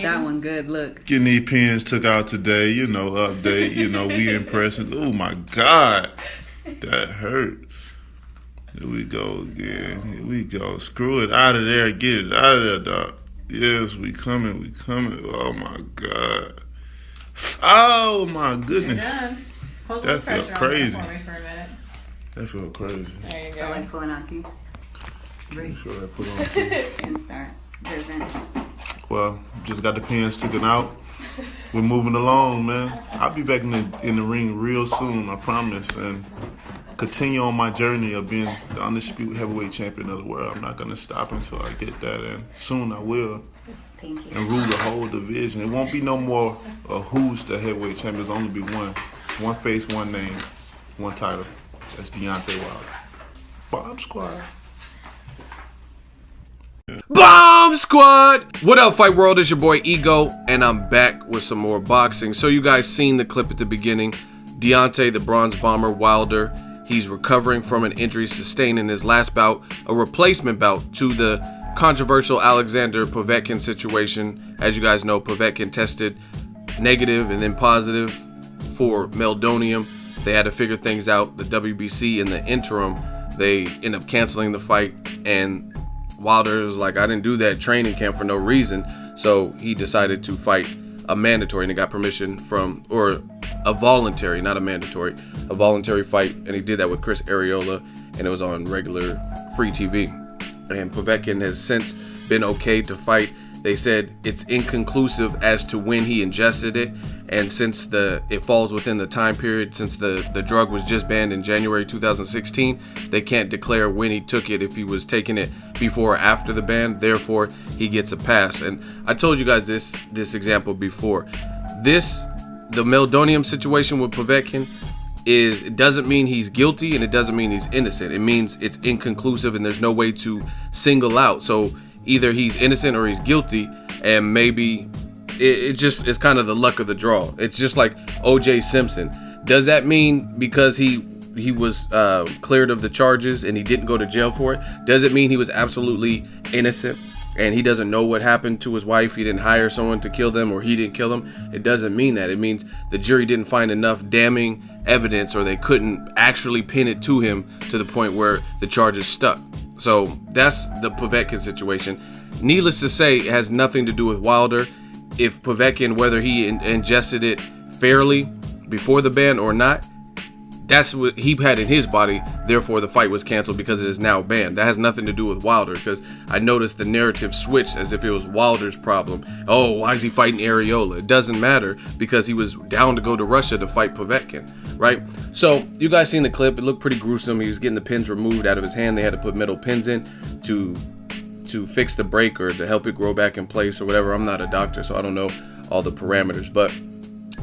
That one good. Look. Getting these pins took out today. Update. We impressing. Oh my God, that hurt. Here we go again. Here we go. Screw it out of there. Get it out of there, doc. Yes, we coming. We coming. Oh my God. Oh my goodness. That felt crazy. For me for a minute. That felt crazy. There you go. I like pulling on teeth. Make sure I put on too. And start. Present. Well, just got the pins taken out. We're moving along, man. I'll be back in the ring real soon, I promise, and continue on my journey of being the undisputed heavyweight champion of the world. I'm not gonna stop until I get that, and soon I will. Thank you. And rule the whole division. It won't be no more who's the heavyweight champion. There's only be one face, one name, one title. That's Deontay Wilder. Bomb Squad. Bomb Squad! What up, Fight World? It's your boy Ego, and I'm back with some more boxing. So you guys seen the clip at the beginning. Deontay, the Bronze Bomber Wilder, he's recovering from an injury sustained in his last bout, a replacement bout to the controversial Alexander Povetkin situation. As you guys know, Povetkin tested negative and then positive for meldonium. They had to figure things out. The WBC in the interim, they end up canceling the fight, and Wilder was like, I didn't do that training camp for no reason. So he decided to fight a mandatory, and he got permission from, or a voluntary, not a mandatory, a voluntary fight. And he did that with Chris Arreola, and it was on regular free TV. And Povetkin has since been okay to fight. They said it's inconclusive as to when he ingested it, and since it falls within the time period, since the drug was just banned in January 2016, they can't declare when he took it, if he was taking it before or after the ban. Therefore, he gets a pass. And I told you guys this example before. The meldonium situation with Povetkin it doesn't mean he's guilty, and it doesn't mean he's innocent. It means it's inconclusive, and there's no way to single out. So either he's innocent or he's guilty, and maybe it's kind of the luck of the draw. It's just like O.J. Simpson. Does that mean because he was cleared of the charges and he didn't go to jail for it, does it mean he was absolutely innocent and he doesn't know what happened to his wife? He didn't hire someone to kill them, or he didn't kill them? It doesn't mean that. It means the jury didn't find enough damning evidence, or they couldn't actually pin it to him to the point where the charges stuck. So that's the Povetkin situation. Needless to say, it has nothing to do with Wilder. If Povetkin, whether he ingested it fairly before the ban or not, that's what he had in his body. Therefore, the fight was canceled because it is now banned. That has nothing to do with Wilder, because I noticed the narrative switched as if it was Wilder's problem. Oh, why is he fighting Arreola? It doesn't matter, because he was down to go to Russia to fight Povetkin, right? So you guys seen the clip. It looked pretty gruesome. He was getting the pins removed out of his hand. They had to put metal pins in to fix the break or to help it grow back in place or whatever. I'm not a doctor, so I don't know all the parameters, but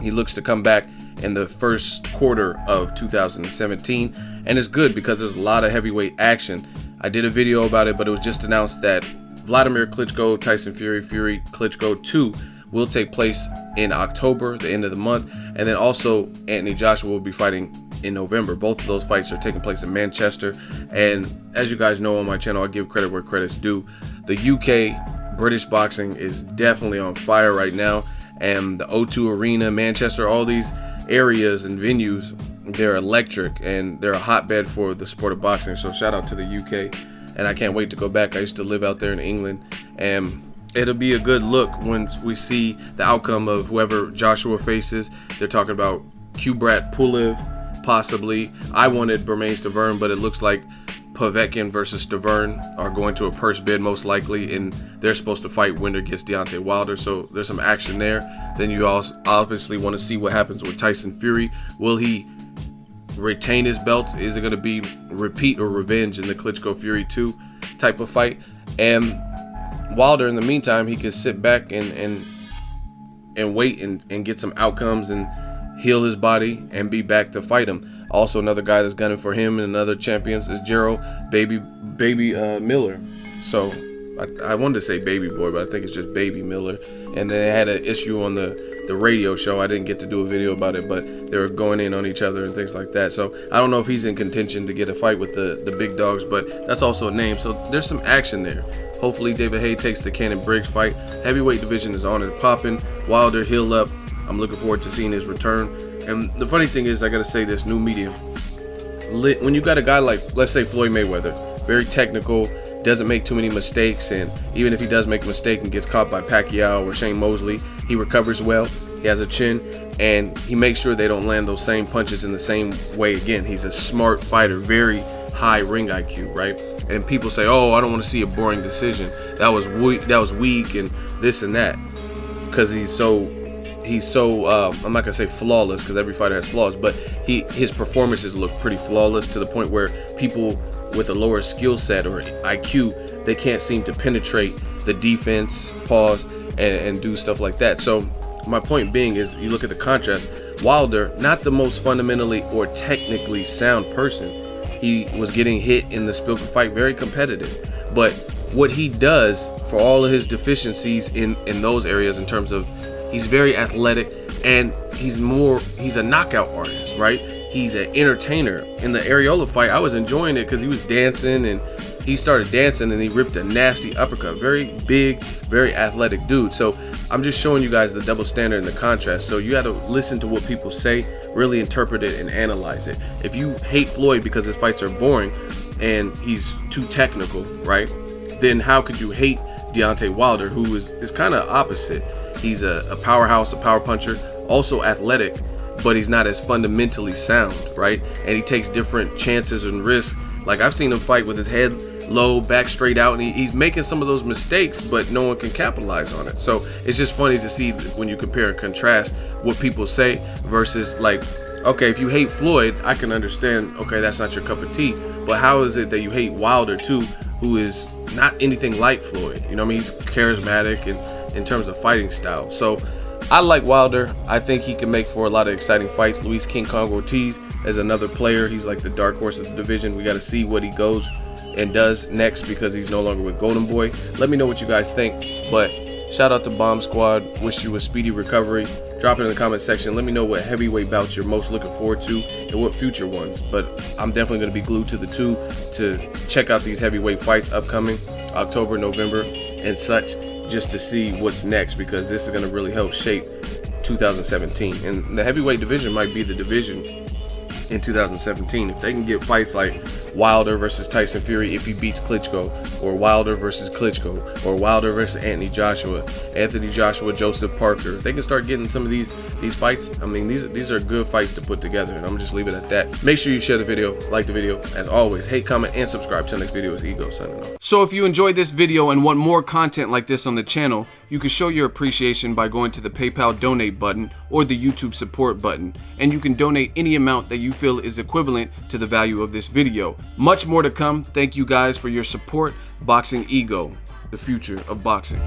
he looks to come back in the first quarter of 2017, and it's good because there's a lot of heavyweight action. I did a video about it, but it was just announced that Vladimir Klitschko, Tyson Fury, Klitschko 2 will take place in October, the end of the month, and then also Anthony Joshua will be fighting in November. Both of those fights are taking place in Manchester, and as you guys know on my channel, I give credit where credit's due. The UK British boxing is definitely on fire right now, and the O2 Arena, Manchester, all these areas and venues, they're electric, and they're a hotbed for the sport of boxing. So shout out to the UK, and I can't wait to go back. I used to live out there in England, and it'll be a good look when we see the outcome of whoever Joshua faces. They're talking about Kubrat Pulev, possibly. I wanted Bermane Stiverne, but it looks like Povetkin versus Stiverne are going to a purse bid most likely, and they're supposed to fight winner against Deontay Wilder, so there's some action there. Then you also obviously want to see what happens with Tyson Fury. Will he retain his belts? Is it going to be repeat or revenge in the Klitschko Fury 2 type of fight? And Wilder, in the meantime, he can sit back and wait and get some outcomes and heal his body and be back to fight him. Also, another guy that's gunning for him and another champions is Gerald Baby Miller. So I wanted to say Baby Boy, but I think it's just Baby Miller. And then they had an issue on the the radio show. I didn't get to do a video about it, but they were going in on each other and things like that. So I don't know if he's in contention to get a fight with the big dogs, but that's also a name. So there's some action there. Hopefully David Haye takes the Cannon Briggs fight. Heavyweight division is on and popping. Wilder healed up. I'm looking forward to seeing his return. And the funny thing is, I gotta say this, new media. When you got a guy like, let's say, Floyd Mayweather, very technical, doesn't make too many mistakes, and even if he does make a mistake and gets caught by Pacquiao or Shane Mosley, he recovers well, he has a chin, and he makes sure they don't land those same punches in the same way again. He's a smart fighter, very high ring IQ, right? And people say, oh, I don't want to see a boring decision. That was weak and this and that, because he's so I'm not gonna say flawless, because every fighter has flaws, but his performances look pretty flawless, to the point where people with a lower skill set or IQ, they can't seem to penetrate the defense, pause, and do stuff like that. So my point being is, you look at the contrast. Wilder, not the most fundamentally or technically sound person. He was getting hit in the Spilka fight, very competitive, but what he does for all of his deficiencies in those areas, in terms of, he's very athletic, and he's a knockout artist, right? He's an entertainer. In the Arreola fight, I was enjoying it because he was dancing, and he started dancing and he ripped a nasty uppercut. Very big, very athletic dude. So I'm just showing you guys the double standard and the contrast. So you got to listen to what people say, really interpret it and analyze it. If you hate Floyd because his fights are boring and he's too technical, right? Then how could you hate Deontay Wilder, who is kind of opposite? He's a powerhouse, a power puncher, also athletic, but he's not as fundamentally sound, right? And he takes different chances and risks. Like, I've seen him fight with his head low, back straight out, and he's making some of those mistakes, but no one can capitalize on it. So it's just funny to see when you compare and contrast what people say versus, like, okay, if you hate Floyd, I can understand, okay, that's not your cup of tea, but how is it that you hate Wilder too, who is not anything like Floyd? You know what I mean? He's charismatic and in terms of fighting style. So I like Wilder. I think he can make for a lot of exciting fights. Luis King Kong Ortiz is another player. He's like the dark horse of the division. We got to see what he goes and does next, because he's no longer with Golden Boy. Let me know what you guys think. But shout out to Bomb Squad. Wish you a speedy recovery. Drop it in the comment section. Let me know what heavyweight bouts you're most looking forward to and what future ones. But I'm definitely going to be glued to the two to check out these heavyweight fights upcoming October, November, and such, just to see what's next, because this is going to really help shape 2017. And the heavyweight division might be the division in 2017. If they can get fights like Wilder versus Tyson Fury if he beats Klitschko, or Wilder versus Klitschko, or Wilder versus Anthony Joshua, Joseph Parker, if they can start getting some of these fights, I mean, these are good fights to put together, and I'm just leave it at that. Make sure you share the video, like the video. As always, hate, comment, and subscribe. Till next video, is Ego signing off. So if you enjoyed this video and want more content like this on the channel, you can show your appreciation by going to the PayPal donate button or the YouTube support button, and you can donate any amount that you feel is equivalent to the value of this video. Much more to come. Thank you guys for your support. Boxingego, the future of boxing.